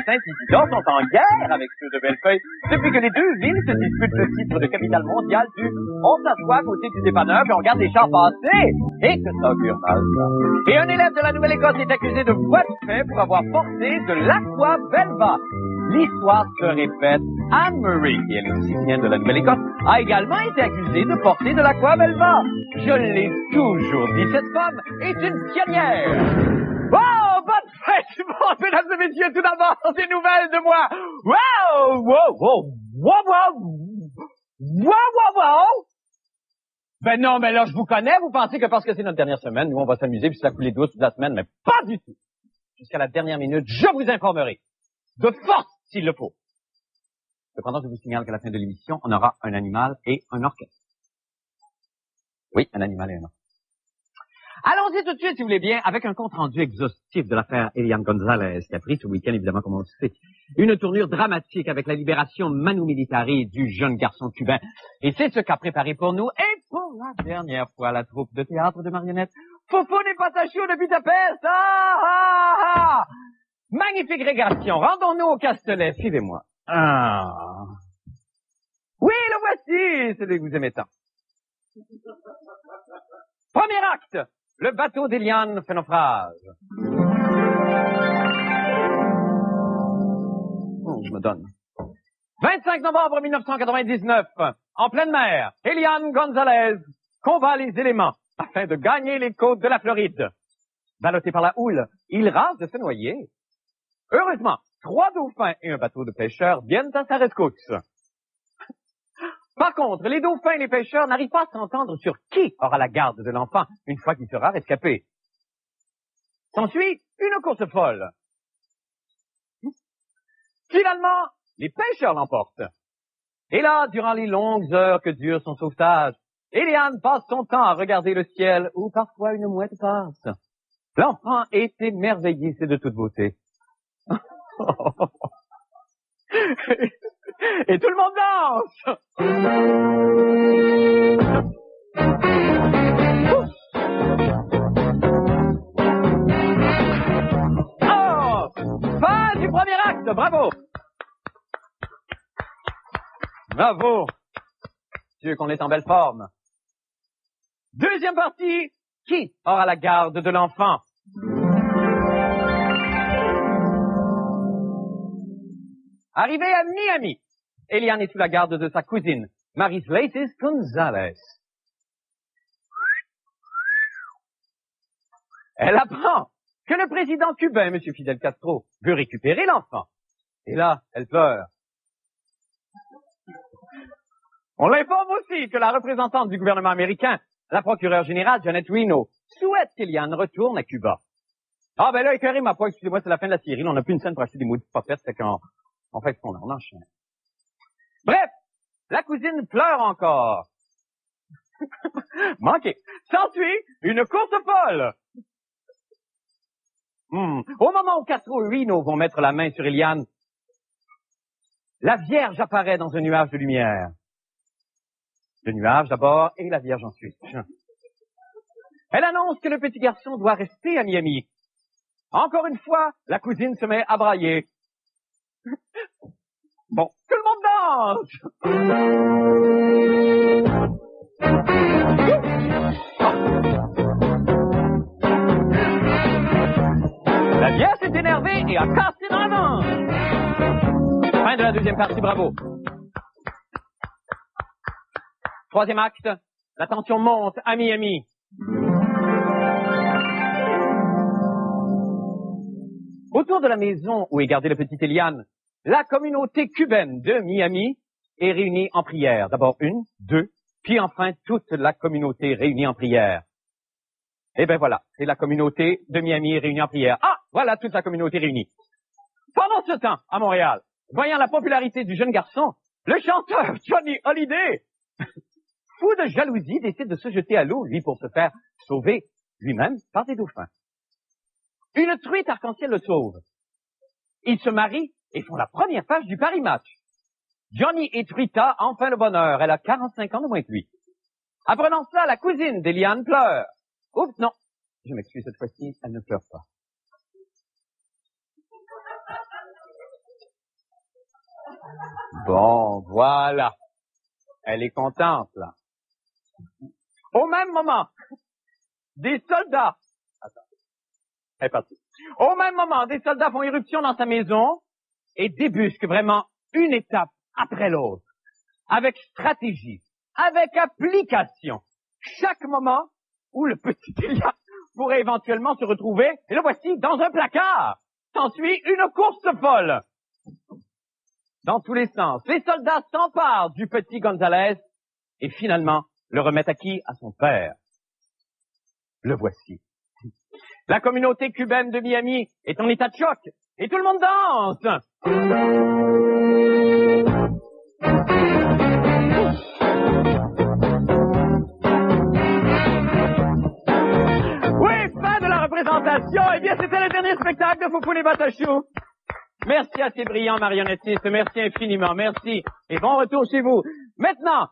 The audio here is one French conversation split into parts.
Saint-Isidore sont en guerre avec ceux de Bellefeuille depuis que les deux villes se disputent le titre de capitale mondiale du on s'assoit à côté du dépanneur puis on regarde les chars passer. Et que ça augure mal, ça. Et un élève de la Nouvelle-Écosse est accusé de voie de fait pour avoir porté de l'Aqua Velva. L'histoire se répète. Anne-Marie, qui est le citoyenne de la Nouvelle-Écosse, a également été accusée de porter de l'Aqua Velva. Je l'ai toujours dit, cette femme est une pionnière. Oh, bonne fête, bon, mesdames et messieurs, tout d'abord, des nouvelles de moi. Wow, wow, wow, wow, wow, wow, wow, wow. Ben non, mais là, je vous connais, vous pensez que parce que c'est notre dernière semaine, nous, on va s'amuser puis se la couler douce toute la semaine, mais pas du tout. Jusqu'à la dernière minute, je vous informerai. De force, s'il le faut. Cependant, je vous signale qu'à la fin de l'émission, on aura un animal et un orchestre. Oui, un animal et un orchestre. Allons-y tout de suite, si vous voulez bien, avec un compte-rendu exhaustif de l'affaire Eliane Gonzalez, qui a pris ce week-end, évidemment, comme on le sait, une tournure dramatique avec la libération manu militari du jeune garçon cubain. Et c'est ce qu'a préparé pour nous, et pour la dernière fois, la troupe de théâtre de marionnettes, Fofo n'est pas Tacho de Budapest. Ah, ah, ah. Magnifique régression. Rendons-nous au Castellet. Suivez-moi. Ah. Oui, le voici, celui que vous aimez tant. Premier acte. Le bateau d'Eliane fait naufrage. Je me donne. 25 novembre 1999. En pleine mer, Eliane Gonzalez combat les éléments afin de gagner les côtes de la Floride. Ballotté par la houle, il rase de se noyer. Heureusement, 3 dauphins et un bateau de pêcheurs viennent à sa rescousse. Par contre, les dauphins et les pêcheurs n'arrivent pas à s'entendre sur qui aura la garde de l'enfant une fois qu'il sera rescapé. S'ensuit une course folle. Finalement, les pêcheurs l'emportent. Et là, durant les longues heures que dure son sauvetage, Eliane passe son temps à regarder le ciel où parfois une mouette passe. L'enfant est émerveillé, c'est de toute beauté. Et tout le monde danse. Oh, fin du premier acte, bravo. Bravo. Dieu qu'on est en belle forme. Deuxième partie, qui aura la garde de l'enfant? Arrivé à Miami, Eliane est sous la garde de sa cousine, Marislaces Gonzalez. Elle apprend que le président cubain, M. Fidel Castro, veut récupérer l'enfant. Et là, elle pleure. On l'informe aussi que la représentante du gouvernement américain, la procureure générale Janet Reno, souhaite qu'Eliane retourne à Cuba. Ah ben là, écœurez ma foi, excusez-moi, c'est la fin de la série, là, on n'a plus une scène pour acheter des maudites popettes, c'est qu'on fait ce qu'on a, on enchaîne. Bref, la cousine pleure encore. Manqué. S'ensuit une course folle. Au moment où Castro et Reno vont mettre la main sur Eliane, la Vierge apparaît dans un nuage de lumière. Le nuage d'abord et la Vierge ensuite. Elle annonce que le petit garçon doit rester à Miami. Encore une fois, la cousine se met à brailler. Bon, tout le monde danse. La Vierge s'est énervée et a cassé dans la manche. Fin de la deuxième partie, bravo. Troisième acte, la tension monte à Miami. Autour de la maison où est gardée le petit Eliane, la communauté cubaine de Miami est réunie en prière. D'abord une, deux, puis enfin toute la communauté réunie en prière. Eh ben voilà, c'est la communauté de Miami réunie en prière. Ah, voilà toute la communauté réunie. Pendant ce temps, à Montréal, voyant la popularité du jeune garçon, le chanteur Johnny Hallyday, fou de jalousie, décide de se jeter à l'eau, lui, pour se faire sauver lui-même par des dauphins. Une truite arc-en-ciel le sauve. Ils se marient et font la première page du Paris Match. Johnny et Truita, enfin le bonheur. Elle a 45 ans de moins que lui. Apprenant cela, la cousine d'Eliane pleure. Oups, non. Je m'excuse cette fois-ci, elle ne pleure pas. Bon, voilà. Elle est contente, là. Au même moment, des soldats... Attends. Elle est partie. Au même moment, des soldats font irruption dans sa maison et débusquent vraiment une étape après l'autre. Avec stratégie, avec application. Chaque moment où le petit Elias pourrait éventuellement se retrouver, et le voici dans un placard. S'ensuit une course folle. Dans tous les sens, les soldats s'emparent du petit Gonzalez et finalement le remettent à qui? À son père. Le voici. La communauté cubaine de Miami est en état de choc et tout le monde danse. Oui, fin de la représentation. Eh bien, c'était le dernier spectacle de Foufoune et Batachou. Merci à ces brillants marionnettistes. Merci infiniment. Merci. Et bon retour chez vous. Maintenant,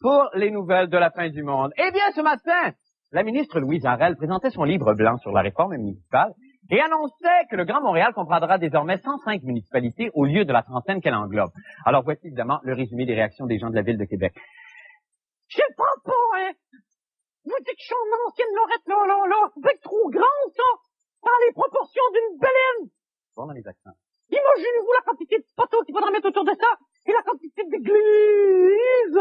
pour les nouvelles de la fin du monde. Eh bien, ce matin, la ministre Louise Arel présentait son livre blanc sur la réforme municipale et annonçait que le Grand Montréal comprendra désormais 105 municipalités au lieu de la trentaine qu'elle englobe. Alors, voici évidemment le résumé des réactions des gens de la Ville de Québec. Je ne pense pas, hein. Vous dites que je suis une ancienne Lorette, là. C'est trop grand, ça. Dans les proportions d'une baleine. Bon, dans les accents. Imaginez-vous la quantité de poteaux qu'il faudra mettre autour de ça et la quantité d'églises.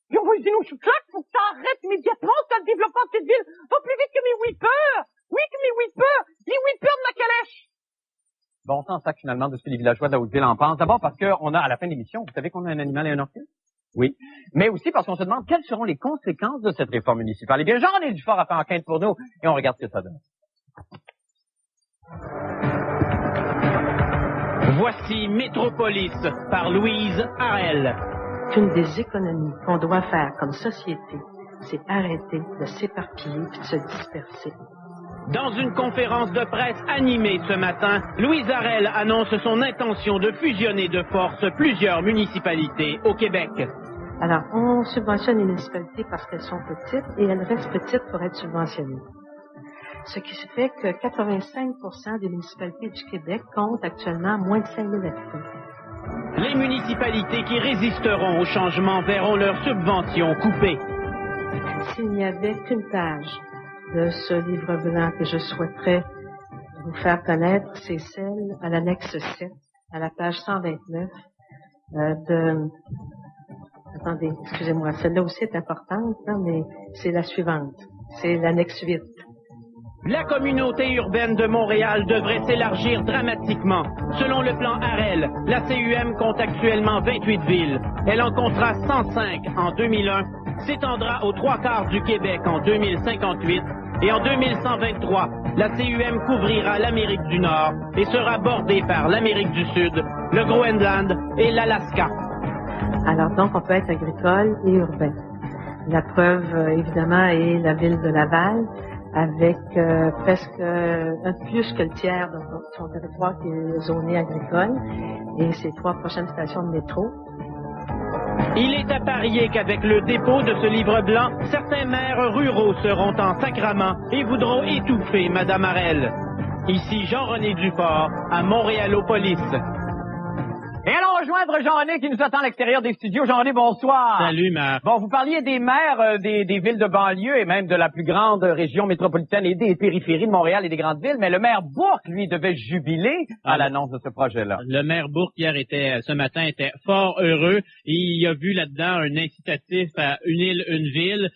Puis on va utiliser nos chouclacs, faut que ça arrête immédiatement, ça le développement de cette ville va plus vite que mes whippers. Oui, que mes whippers. Les whippers de ma calèche. Bon, on s'en sac finalement de ce que les villageois de la Haute-Ville en pensent. D'abord parce qu'on a, à la fin de l'émission, vous savez qu'on a un animal et un orchid? Oui. Mais aussi parce qu'on se demande quelles seront les conséquences de cette réforme municipale. Eh bien, Jean-René Dufort a fait enquête pour nous et on regarde ce que ça donne. Voici Métropolis par Louise Arel. Une des économies qu'on doit faire comme société, c'est arrêter de s'éparpiller et de se disperser. Dans une conférence de presse animée ce matin, Louise Arel annonce son intention de fusionner de force plusieurs municipalités au Québec. Alors, on subventionne les municipalités parce qu'elles sont petites et elles restent petites pour être subventionnées. Ce qui fait que 85% des municipalités du Québec comptent actuellement moins de 5 000 habitants. Les municipalités qui résisteront au changement verront leurs subventions coupées. S'il n'y avait qu'une page de ce livre blanc que je souhaiterais vous faire connaître, c'est celle à l'annexe 7, à la page 129 Attendez, excusez-moi, celle-là aussi est importante, hein, mais c'est la suivante. C'est l'annexe 8. La communauté urbaine de Montréal devrait s'élargir dramatiquement. Selon le plan Arel, la CUM compte actuellement 28 villes. Elle en comptera 105 en 2001, s'étendra aux 3/4 du Québec en 2058 et en 2123, la CUM couvrira l'Amérique du Nord et sera bordée par l'Amérique du Sud, le Groenland et l'Alaska. Alors donc, on peut être agricole et urbain. La preuve, évidemment, est la ville de Laval, avec presque un peu plus que le tiers de son territoire qui est zoné agricole, et ses 3 prochaines stations de métro. Il est à parier qu'avec le dépôt de ce livre blanc, certains maires ruraux seront en sacrament et voudront étouffer Mme Arel. Ici Jean-René Dufort, à Montréalopolis. Et allons rejoindre Jean-René qui nous attend à l'extérieur des studios. Jean-René, bonsoir. Salut, Marc. Bon, vous parliez des maires des villes de banlieue et même de la plus grande région métropolitaine et des périphéries de Montréal et des grandes villes, mais le maire Bourque, lui, devait jubiler à l'annonce de ce projet-là. Le maire Bourque, hier, ce matin, était fort heureux. Il a vu là-dedans un incitatif à une île, une ville.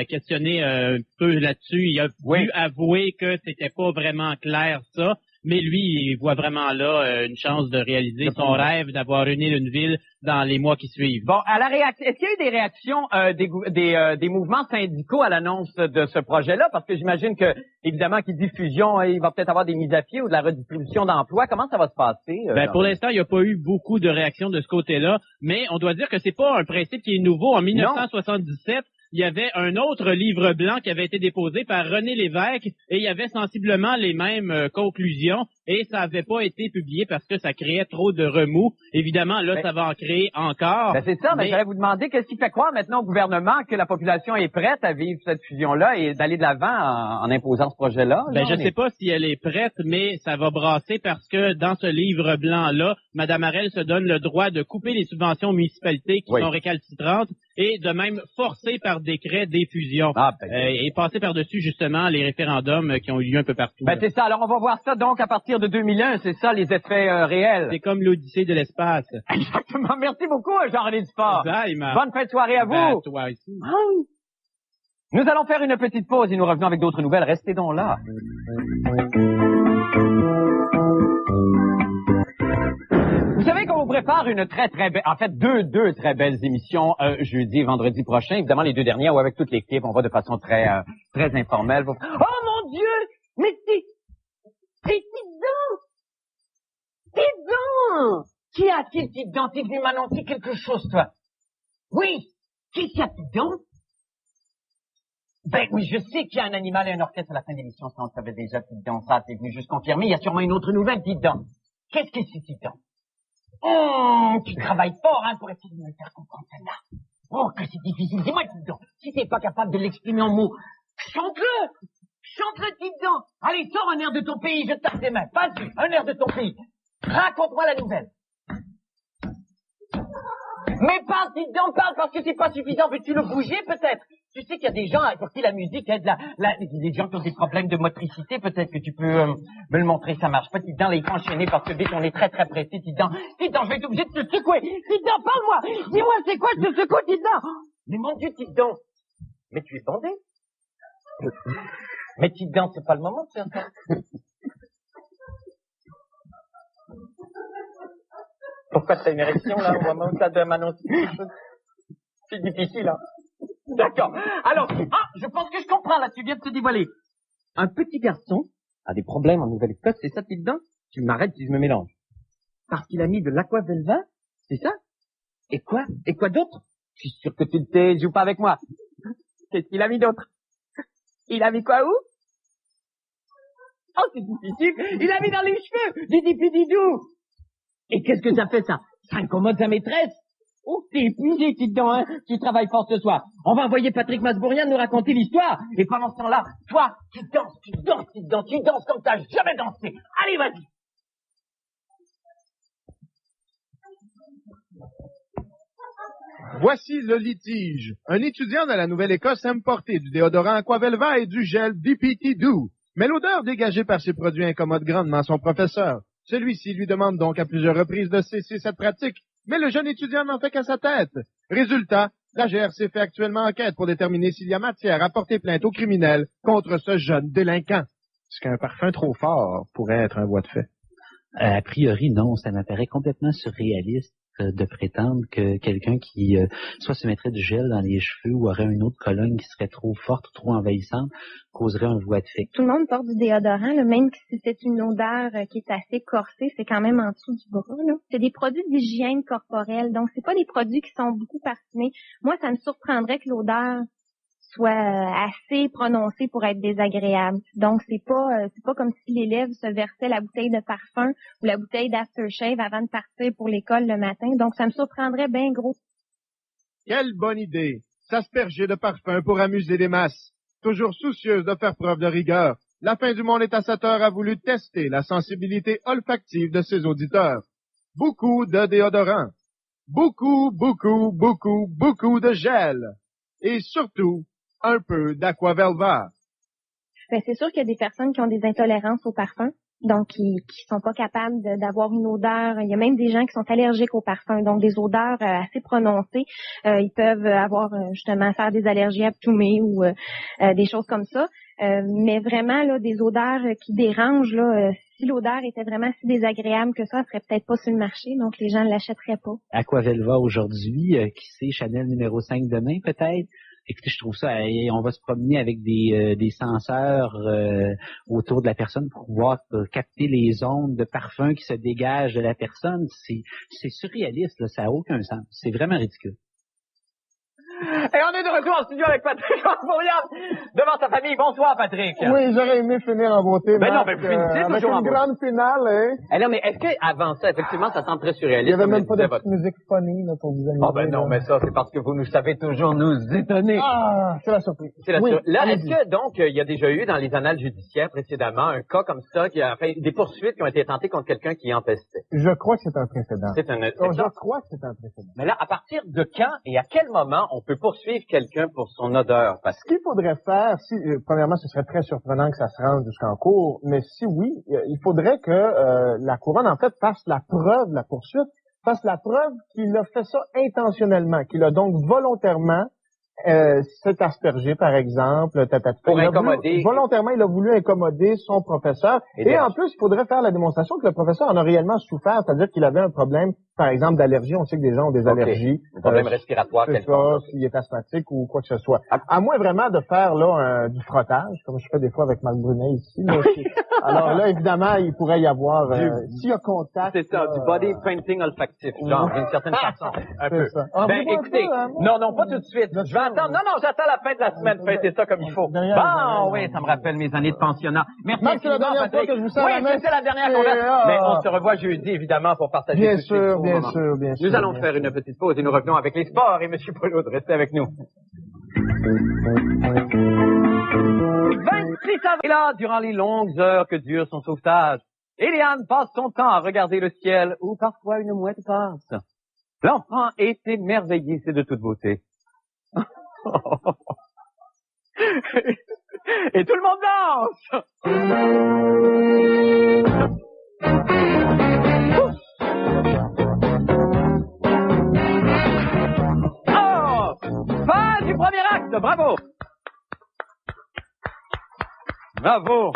Questionner un peu là-dessus. Il a dû avouer que c'était pas vraiment clair, ça. Mais lui, il voit vraiment là une chance de réaliser son rêve d'avoir une île, une ville dans les mois qui suivent. Bon, est-ce qu'il y a eu des réactions des mouvements syndicaux à l'annonce de ce projet-là? Parce que j'imagine que, évidemment, qui dit fusion, il va peut-être avoir des mises à pied ou de la redistribution d'emplois. Comment ça va se passer? Pour l'instant, il n'y a pas eu beaucoup de réactions de ce côté-là, mais on doit dire que c'est pas un principe qui est nouveau. En 1977, il y avait un autre livre blanc qui avait été déposé par René Lévesque et il y avait sensiblement les mêmes conclusions. et ça n'avait pas été publié parce que ça créait trop de remous. Évidemment, là, ça va en créer encore. Ben c'est ça, mais j'allais vous demander qu'est-ce qui fait croire maintenant au gouvernement que la population est prête à vivre cette fusion-là et d'aller de l'avant en imposant ce projet-là? Ben, je sais pas si elle est prête, mais ça va brasser parce que dans ce livre blanc-là, Mme Harel se donne le droit de couper les subventions aux municipalités qui sont récalcitrantes et de même forcer par décret des fusions et passer par-dessus justement les référendums qui ont eu lieu un peu partout. Ben c'est ça. Alors on va voir ça donc à partir de 2001, c'est ça les effets réels. C'est comme l'Odyssée de l'espace. Exactement. Merci beaucoup, Jean-René Dufort. Bonne fin de soirée à vous. Ben, toi aussi. Nous allons faire une petite pause et nous revenons avec d'autres nouvelles. Restez donc là. Vous savez qu'on vous prépare une très belle, en fait deux très belles émissions jeudi et vendredi prochain. Évidemment les deux dernières où avec toute l'équipe on va de façon très informelle. Oh mon Dieu, mais c'est Tidon. Qui a-t-il Tidon? T'es venu m'annoncer quelque chose toi? Oui. Qui a Tidon? Ben oui, je sais qu'il y a un animal et un orchestre à la fin de l'émission. Ça on savait déjà Tidon. Ça t'es venu juste confirmer. Il y a sûrement une autre nouvelle Tidon. Qu'est-ce que c'est Tidon? Tu travailles fort, hein, pour essayer de me faire comprendre celle-là. Oh, que c'est difficile. Dis-moi, Tidon, si t'es pas capable de l'exprimer en mots, chante-le! Chante-le, Tidon! Allez, sors un air de ton pays, je te tape tes mains. Vas-y, un air de ton pays. Raconte-moi la nouvelle. Mais parle, Tidon, parle, parce que c'est pas suffisant. Veux-tu le bouger, peut-être? Tu sais qu'il y a des gens pour qui la musique aide des gens qui ont des problèmes de motricité, peut-être que tu peux me le montrer, ça marche pas. Tidon, là, il faut enchaîner parce que vite, on est très pressé, Tidon. Tidon, je vais être obligé de te secouer. Tidon, parle-moi. Dis-moi, c'est quoi, je te secoue, Tidon. Mais mon Dieu, Tidon. Mais tu es bandé. Mais Tidon, c'est pas le moment de faire ça. Pourquoi t'as une érection, là, au moment où t'as de m'annoncer quelque chose? C'est difficile, hein. D'accord. Alors, je pense que je comprends, là, tu viens de te dévoiler. Un petit garçon a des problèmes en Nouvelle-Écosse, c'est ça, Tidon? Tu m'arrêtes si je me mélange. Parce qu'il a mis de l'aquavelva, c'est ça? Et quoi? Et quoi d'autre? Je suis sûr que tu le sais, joue pas avec moi. Qu'est-ce qu'il a mis d'autre? Il a mis quoi où? Oh, c'est difficile. Il a mis dans les cheveux, didipididou. Et qu'est-ce que ça fait, ça? Ça incommode sa maîtresse? Oh, t'es épuisé, Tidon, hein? Tu travailles fort ce soir. On va envoyer Patrick Masbourian nous raconter l'histoire. Et pendant ce temps-là, toi, tu danses comme t'as jamais dansé. Allez, vas-y. Voici le litige. Un étudiant de la Nouvelle-Écosse aime porter du déodorant Aquavelva et du gel DPT-Do. Mais l'odeur dégagée par ces produits incommode grandement son professeur. Celui-ci lui demande donc à plusieurs reprises de cesser cette pratique. Mais le jeune étudiant n'en fait qu'à sa tête. Résultat, la GRC fait actuellement enquête pour déterminer s'il y a matière à porter plainte aux criminels contre ce jeune délinquant. Est-ce qu'un parfum trop fort pourrait être un voie de fait? A priori, non. Ça m'apparaît complètement surréaliste de prétendre que quelqu'un qui soit se mettrait du gel dans les cheveux ou aurait une autre colonne qui serait trop forte ou trop envahissante causerait un voie de fait. Tout le monde porte du déodorant, là, même si c'est une odeur qui est assez corsée, c'est quand même en dessous du bras. C'est des produits d'hygiène corporelle, donc c'est pas des produits qui sont beaucoup parfumés. Moi, ça me surprendrait que l'odeur soit assez prononcée pour être désagréable. Donc c'est pas comme si l'élève se versait la bouteille de parfum ou la bouteille d'aftershave avant de partir pour l'école le matin. Donc ça me surprendrait bien gros. Quelle bonne idée! S'asperger de parfum pour amuser les masses. Toujours soucieuse de faire preuve de rigueur, La fin du monde est à 7 heures a voulu tester la sensibilité olfactive de ses auditeurs. Beaucoup de déodorants. Beaucoup de gel. Et surtout, un peu d'Aquavelva. Ben, c'est sûr qu'il y a des personnes qui ont des intolérances au parfum, donc qui sont pas capables d'avoir une odeur. Il y a même des gens qui sont allergiques au parfum, donc des odeurs assez prononcées. Ils peuvent avoir justement faire des allergies à Ptoumé ou des choses comme ça. Mais vraiment là, des odeurs qui dérangent là. Si l'odeur était vraiment si désagréable que ça, elle serait peut-être pas sur le marché, donc les gens ne l'achèteraient pas. Aquavelva aujourd'hui, qui c'est Chanel numéro 5 demain peut-être? Écoutez, je trouve ça, on va se promener avec des senseurs autour de la personne pour pouvoir capter les ondes de parfum qui se dégagent de la personne. C'est surréaliste, là, ça n'a aucun sens. C'est vraiment ridicule. Et on est de retour en studio avec Patrick Bourriade devant sa famille. Bonsoir, Patrick. Oui, j'aurais aimé finir en beauté. Ben non, Marc, mais finissez avec toujours en une beauté. grande finale, hein. Eh non, mais est-ce qu'avant ça, effectivement, ça semble très Il surréaliste? y avait comme même le pas de disait petite musique funny, là, pour vous amuser. Oh, ben non, là. mais ça, c'est parce que vous nous savez toujours nous étonner. Ah, c'est la surprise. C'est la Oui, Là, allez-y. est-ce que, donc, il y a déjà eu dans les annales judiciaires précédemment un cas comme ça, qui a fait des poursuites qui ont été tentées contre quelqu'un qui empestait? Je crois que c'est un précédent. C'est un, Oh, je crois que c'est un précédent. Mais là, à partir de quand et à quel moment on peut poursuivre quelqu'un pour son odeur? Parce Ce qu'il faudrait faire, si, premièrement, ce serait très surprenant que ça se rende jusqu'en cour, mais si oui, il faudrait que la couronne, en fait, fasse la preuve de la poursuite, fasse la preuve qu'il a fait ça intentionnellement, qu'il a donc volontairement s'est aspergé, par exemple, Pour incommoder. Volontairement, il a voulu incommoder son professeur. Et en plus, il faudrait faire la démonstration que le professeur en a réellement souffert, c'est-à-dire qu'il avait un problème, par exemple, d'allergie. On sait que des gens ont des allergies. Un problème respiratoire, C'est quelconque. ça, s'il est asthmatique ou quoi que ce soit. À moins vraiment de faire là du frottage, comme je fais des fois avec Marc Brunet ici. Là, alors là, évidemment, il pourrait y avoir, s'il y a contact. C'est ça, du body painting olfactif, genre, d'une certaine façon. Un peu. Ça. Ah, Ben, vous voyez écoutez, un peu, hein, moi? non, pas tout de suite. Je vais attendre. Non, j'attends la fin de la semaine, fêter ça comme il faut. Bon, oui, ça me rappelle mes années de pensionnat. Merci Marc, c'est la infiniment, dernière fois Patrick. que je vous sers Oui, la main. c'était la dernière Et, conversation. Mais on se revoit jeudi, évidemment, pour partager Bien tout de suite sûr, vos bien moments. sûr, bien sûr. Nous allons bien faire une petite pause et nous revenons avec les sports et M. Paulot, restez avec nous. 26 avril. Et là, durant les longues heures que dure son sauvetage, Eliane passe son temps à regarder le ciel où parfois une mouette passe. L'enfant est émerveillé, c'est de toute beauté. Et tout le monde danse. Oh, fin du premier acte, bravo. Bravo.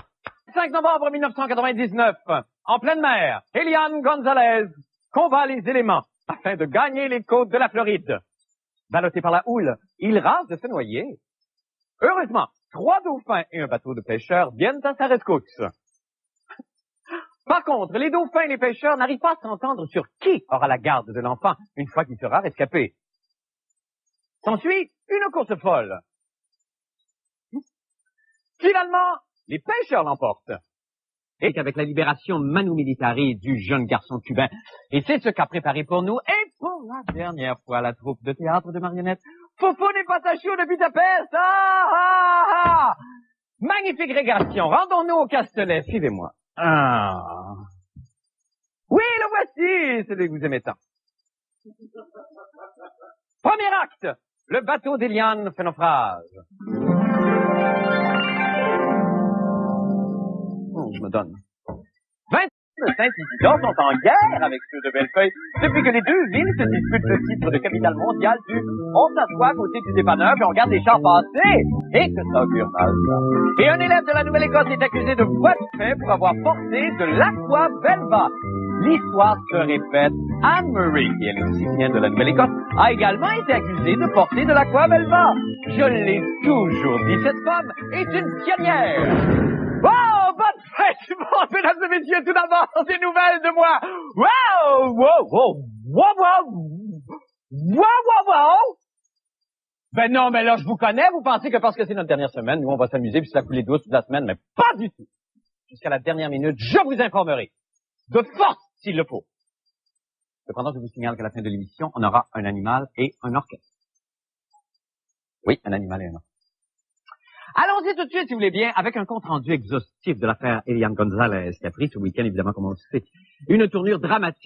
5 novembre 1999, en pleine mer, Eliane Gonzalez combat les éléments afin de gagner les côtes de la Floride. Ballotté par la houle, il rase de se noyer. Heureusement, 3 dauphins et un bateau de pêcheurs viennent à sa rescousse. Par contre, les dauphins et les pêcheurs n'arrivent pas à s'entendre sur qui aura la garde de l'enfant une fois qu'il sera rescapé. S'ensuit une course folle. Finalement, les pêcheurs l'emportent. Et qu'avec la libération Manu Militari du jeune garçon cubain, et c'est ce qu'a préparé pour nous, et pour la dernière fois, la troupe de théâtre de marionnettes, Fofo n'est pas Patachou de Budapest! Magnifique régression, rendons-nous au Castellet, suivez-moi. Oui, le voici, celui que vous aimez tant. Premier acte, le bateau d'Eliane fait naufrage. Je me donne. 20 de Saint-Isidore sont en guerre avec ceux de Bellefeuille depuis que les deux villes se disputent le titre de capitale mondiale du on s'assoit à côté du dépanneur puis on regarde les chars passer. Et que ça augure mal, ça. Et un élève de la Nouvelle-Écosse est accusé de voie de fait pour avoir porté de l'Aqua Velva. L'histoire se répète. Anne-Marie, qui est une citoyenne de la Nouvelle-Écosse, a également été accusée de porter de l'Aqua Velva. Je l'ai toujours dit, cette femme est une pionnière. Oh, bonne fête, bon, mesdames et messieurs, tout d'abord, des nouvelles de moi. Wow. Ben non, mais là, je vous connais, vous pensez que parce que c'est notre dernière semaine, nous, on va s'amuser, puis c'est la coulée douce toute la semaine, mais pas du tout. Jusqu'à la dernière minute, je vous informerai. De force, s'il le faut. Cependant, je vous signale qu'à la fin de l'émission, on aura un animal et un orchestre. Oui, un animal et un orchestre. Allons-y tout de suite, si vous voulez bien, avec un compte-rendu exhaustif de l'affaire Eliane Gonzalez, qui a pris ce week-end, évidemment, comme on le sait, une tournure dramatique.